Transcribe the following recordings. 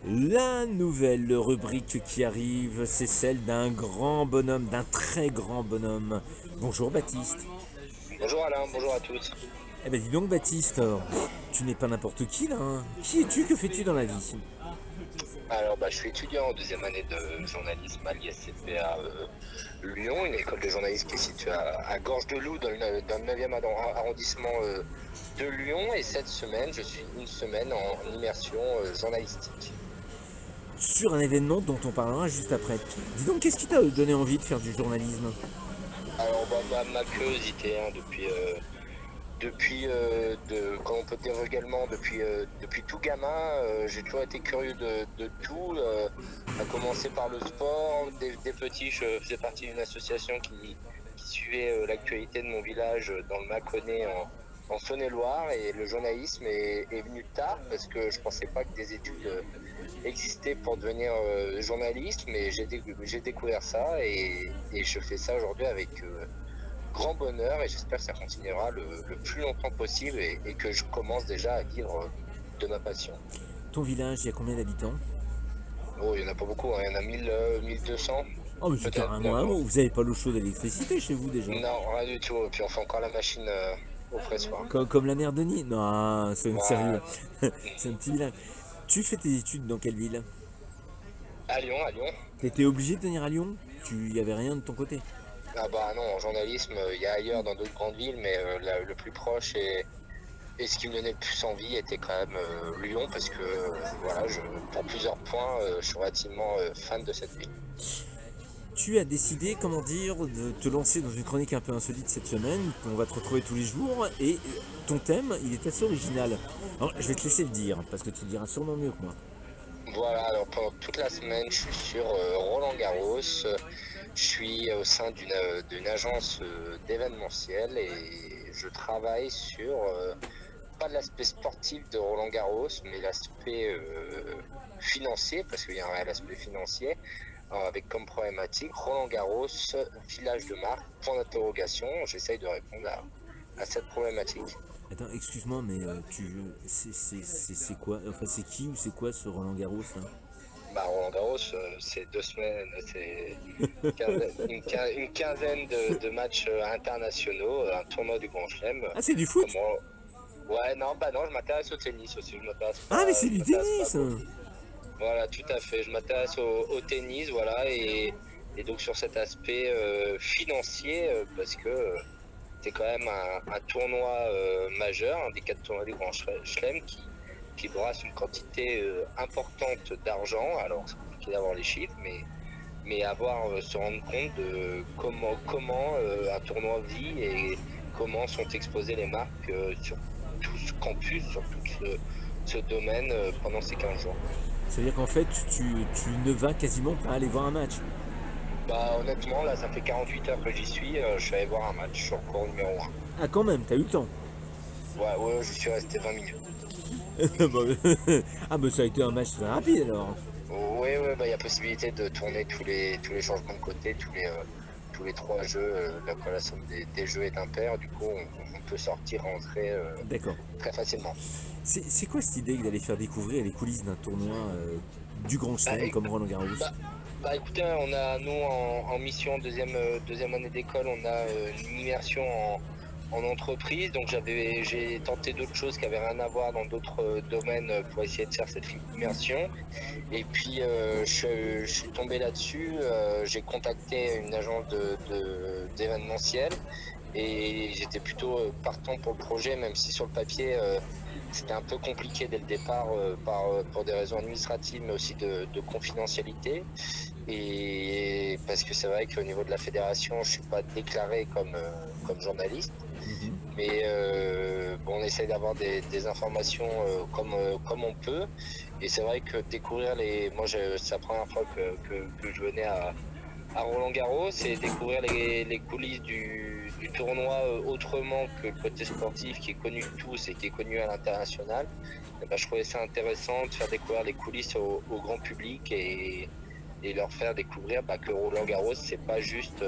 La nouvelle rubrique qui arrive, c'est celle d'un grand bonhomme, d'un très grand bonhomme. Bonjour Baptiste. Bonjour Alain, bonjour à tous. Eh ben dis donc Baptiste, tu n'es pas n'importe qui là, hein. Qui es-tu? Que fais-tu dans la vie? Alors je suis étudiant en deuxième année de journalisme à l'ISCP à Lyon, une école de journalisme qui est située à Gorge-de-Loup dans le 9e arrondissement de Lyon. Et cette semaine, je suis une semaine en immersion journalistique. Sur un événement dont on parlera juste après. Dis donc, qu'est-ce qui t'a donné envie de faire du journalisme? Alors ma curiosité comme on peut dire également, depuis tout gamin, j'ai toujours été curieux de tout, à commencer par le sport. Dès petit, je faisais partie d'une association qui suivait l'actualité de mon village dans le Mâconnais en Saône-et-Loire, et le journalisme est venu tard parce que je pensais pas que des études existaient pour devenir journaliste, mais j'ai découvert ça et je fais ça aujourd'hui avec grand bonheur, et j'espère que ça continuera le plus longtemps possible et que je commence déjà à vivre de ma passion. Ton village, il y a combien d'habitants? Oh, il n'y en a pas beaucoup, hein. Il y en a 1000, 1200 Oh mais c'est peut-être. carrément un mot, vous avez pas l'eau chaude et l'électricité chez vous déjà? Non, rien du tout. Et puis on fait encore la machine au pressoir. Comme la mère Denis? Non, c'est sérieux. Voilà. C'est un petit village. Tu fais tes études dans quelle ville? À Lyon, à Lyon. T'étais obligé de venir à Lyon? Tu y avait rien de ton côté? Ah bah non, en journalisme, il y a ailleurs dans d'autres grandes villes, mais le plus proche et ce qui me donnait le plus envie était quand même Lyon, parce que voilà, pour plusieurs points, je suis relativement fan de cette ville. Tu as décidé, comment dire, de te lancer dans une chronique un peu insolite cette semaine. On va te retrouver tous les jours et ton thème, il est assez original. Alors, je vais te laisser le dire parce que tu le diras sûrement mieux que moi. Voilà, alors pendant toute la semaine, je suis sur Roland Garros. Je suis au sein d'une agence d'événementiel, et je travaille sur, pas l'aspect sportif de Roland Garros, mais l'aspect financier, parce qu'il y a un réel aspect financier, avec comme problématique Roland Garros, village de marque, point d'interrogation. J'essaye de répondre à cette problématique. Attends, excuse-moi, mais c'est quoi? Enfin, c'est qui ou c'est quoi ce Roland Garros là? Roland Garros, c'est 2 semaines, c'est une quinzaine de matchs internationaux, un tournoi du Grand Chelem. Ah, c'est du foot? Comment... Ouais, non, bah non, je m'intéresse au tennis aussi. Ah, mais c'est Je du m'intéresse pas tennis! beaucoup. Voilà, tout à fait. Je m'intéresse au tennis, voilà, et donc sur cet aspect financier, parce que c'est quand même un tournoi majeur, un des 4 tournois du Grand Chelem qui brasse une quantité importante d'argent. Alors, c'est compliqué d'avoir les chiffres, mais se rendre compte de comment un tournoi vit et comment sont exposées les marques sur tout ce campus, sur tout ce domaine pendant ces 15 jours. C'est-à-dire qu'en fait, tu ne vas quasiment pas aller voir un match. Honnêtement, là, ça fait 48 heures que j'y suis. Je suis allé voir un match sur le cours numéro 1. Ah, quand même, t'as eu le temps. Ouais, ouais, je suis resté 20 minutes. Ah, bah ça a été un match très rapide alors. Oui, oui, il y a possibilité de tourner tous les changements de côté, tous les 3 jeux, quand la somme des jeux est impaire. Du coup, on peut sortir, rentrer D'accord. très facilement. C'est quoi cette idée d'aller faire découvrir les coulisses d'un tournoi du Grand Bah, Chelem comme Roland Garros? bah, Écoutez, nous en mission deuxième année d'école, on a une immersion en entreprise. Donc j'ai tenté d'autres choses qui n'avaient rien à voir dans d'autres domaines pour essayer de faire cette immersion. Et puis je suis tombé là-dessus. J'ai contacté une agence d'événementiel, et j'étais plutôt partant pour le projet, même si sur le papier c'était un peu compliqué dès le départ, pour des raisons administratives, mais aussi de confidentialité. Et parce que c'est vrai qu'au niveau de la fédération, je ne suis pas déclaré comme journaliste. Mhm. Mais on essaye d'avoir des informations comme on peut. Et c'est vrai que découvrir c'est la première fois que je venais à Roland Garros, et découvrir les coulisses du tournoi autrement que le côté sportif qui est connu de tous et qui est connu à l'international. Je trouvais ça intéressant de faire découvrir les coulisses au grand public, et leur faire découvrir que Roland Garros, c'est pas juste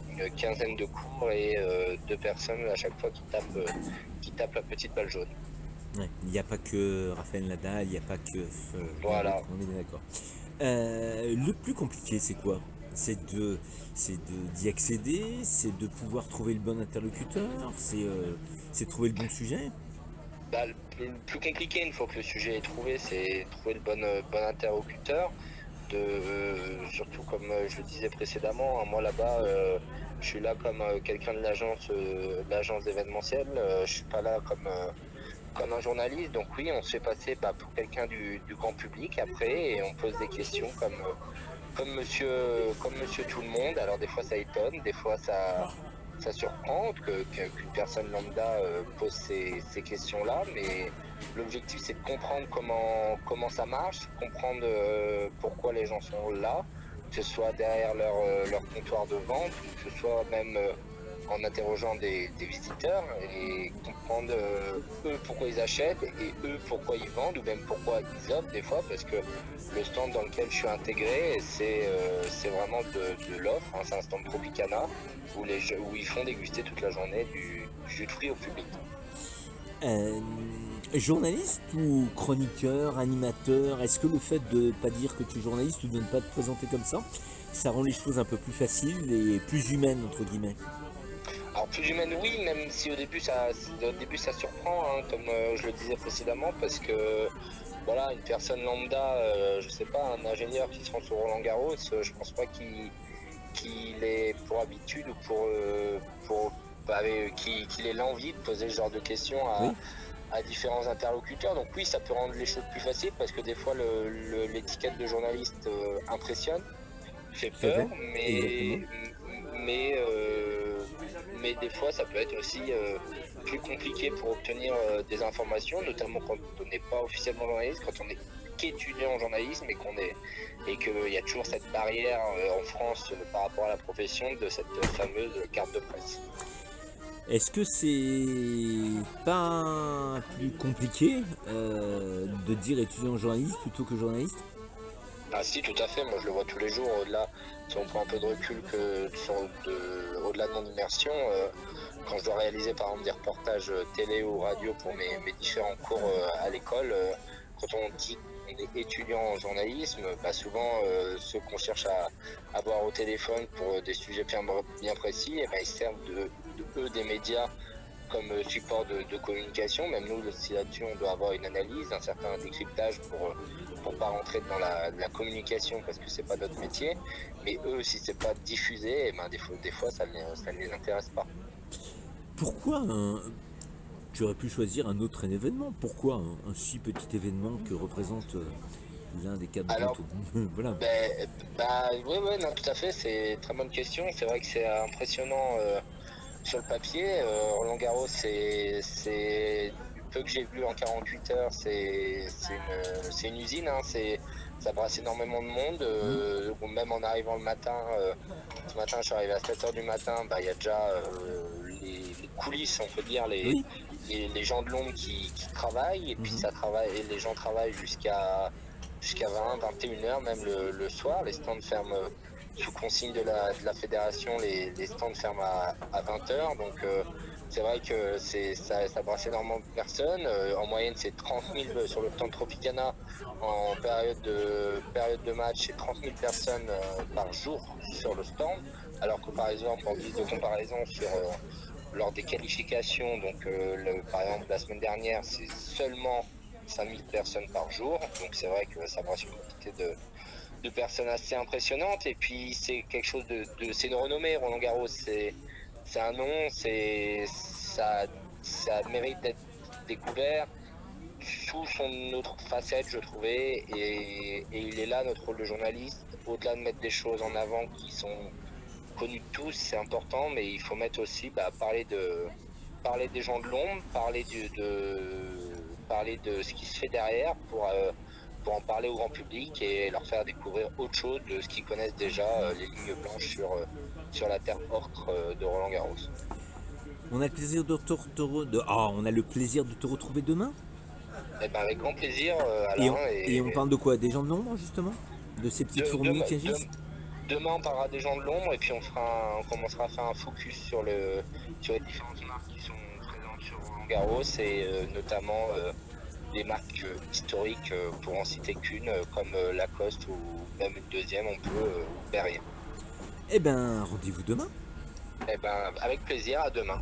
une quinzaine de cours et 2 personnes à chaque fois qui tapent la petite balle jaune. Ouais, il n'y a pas que Rafael Nadal, il n'y a pas que bien d'autres, Voilà. on est bien d'accord. Le plus compliqué, c'est quoi? C'est de, d'y accéder, c'est de pouvoir trouver le bon interlocuteur, c'est trouver le bon sujet. Bah, le plus compliqué, une fois que le sujet est trouvé, c'est trouver le bon interlocuteur. Surtout comme je le disais précédemment, hein, moi là-bas, je suis là comme quelqu'un de l'agence événementielle. Je suis pas là comme un journaliste. Donc oui, on se fait passer pour quelqu'un du grand public après et on pose des questions comme monsieur tout le monde. Alors des fois ça étonne, des fois ça surprend qu'une personne lambda pose ces questions-là, mais l'objectif c'est de comprendre comment ça marche, comprendre pourquoi les gens sont là, que ce soit derrière leur comptoir de vente ou que ce soit même en interrogeant des visiteurs et comprendre eux pourquoi ils achètent et eux pourquoi ils vendent ou même pourquoi ils offrent des fois parce que le stand dans lequel je suis intégré c'est vraiment de l'offre, hein, c'est un stand Tropicana où ils font déguster toute la journée du jus de fruits au public. Euh, Journaliste ou chroniqueur, animateur, est-ce que le fait de pas dire que tu es journaliste ou de ne pas te présenter comme ça rend les choses un peu plus faciles et plus humaines entre guillemets? Alors plus humaine oui, même si au début ça surprend, hein, comme je le disais précédemment, parce que voilà, une personne lambda, je sais pas, un ingénieur qui se rend sur Roland Garros, je pense pas qu'il ait pour habitude ou qu'il ait l'envie de poser ce genre de questions Oui, à différents interlocuteurs. Donc oui, ça peut rendre les choses plus faciles parce que des fois l'étiquette de journaliste impressionne, fait tout à peur, fait, exactement. mais, euh, mais des fois ça peut être aussi plus compliqué pour obtenir des informations, notamment quand on n'est pas officiellement journaliste, quand on est qu'étudiant en journalisme et qu'il y a toujours cette barrière en France par rapport à la profession de cette fameuse carte de presse. Est-ce que c'est pas plus compliqué de dire étudiant journaliste plutôt que journaliste? Ah si, tout à fait, moi je le vois tous les jours, au-delà, si on prend un peu de recul au-delà de mon immersion, quand je dois réaliser par exemple des reportages télé ou radio pour mes différents cours à l'école, quand on dit qu'on est étudiant en journalisme, souvent ceux qu'on cherche à avoir au téléphone pour des sujets bien précis, ils servent de eux des médias comme support de communication. Même nous, si là-dessus, on doit avoir une analyse, un certain décryptage pour pas rentrer dans la communication parce que c'est pas notre métier. Mais eux, si c'est pas diffusé, des fois ça ne les intéresse pas. Pourquoi tu aurais pu choisir un autre événement? Pourquoi un si petit événement que représente l'un des quatre grands Alors, tours? Voilà. oui, ouais, non, tout à fait, c'est une très bonne question. C'est vrai que c'est impressionnant sur le papier. Roland Garros, du peu que j'ai vu en 48 heures, c'est une usine. Hein, ça brasse énormément de monde. Hmm. Bon, même en arrivant le matin, ce matin, je suis arrivé à 7 heures du matin, il y a déjà les coulisses, on peut dire, Oui. les gens de l'ombre qui travaillent. Et puis Mhm. ça travaille, et les gens travaillent jusqu'à 21 heures, même le soir. Les stands ferment sous consigne de la fédération, les stands ferment à 20 heures. Donc, c'est vrai que ça brasse énormément de personnes. En moyenne, c'est 30 000 sur le stand Tropicana. En période de match, c'est 30 000 personnes par jour sur le stand. Alors que, par exemple, en guise de comparaison, lors des qualifications, donc par exemple, la semaine dernière, c'est seulement 5 000 personnes par jour. Donc, c'est vrai que ça brasse une quantité de personnes assez impressionnantes. Et puis, c'est quelque chose c'est une renommée. Roland Garros, c'est un nom, ça mérite d'être découvert sous son autre facette, je trouvais. Et il est là, notre rôle de journaliste, au-delà de mettre des choses en avant qui sont connues de tous, c'est important, mais il faut mettre aussi, parler des gens de l'ombre, parler de ce qui se fait derrière pour en parler au grand public et leur faire découvrir autre chose de ce qu'ils connaissent déjà, les lignes blanches sur la terre ocre de Roland Garros. On a le plaisir on a le plaisir de te retrouver demain. Eh ben, avec grand plaisir, Et Alain. on parle de quoi? Des gens de l'ombre justement? De ces petites De, fourmis qui de, agissent? demain, on parlera des gens de l'ombre et puis on commencera à faire un focus sur les différentes marques qui sont présentes sur Roland Roland-Garros et notamment des marques historiques, pour en citer qu'une, comme Lacoste ou même une deuxième, on peut, ou Perrier. Eh ben, rendez-vous demain. Eh ben, avec plaisir, à demain.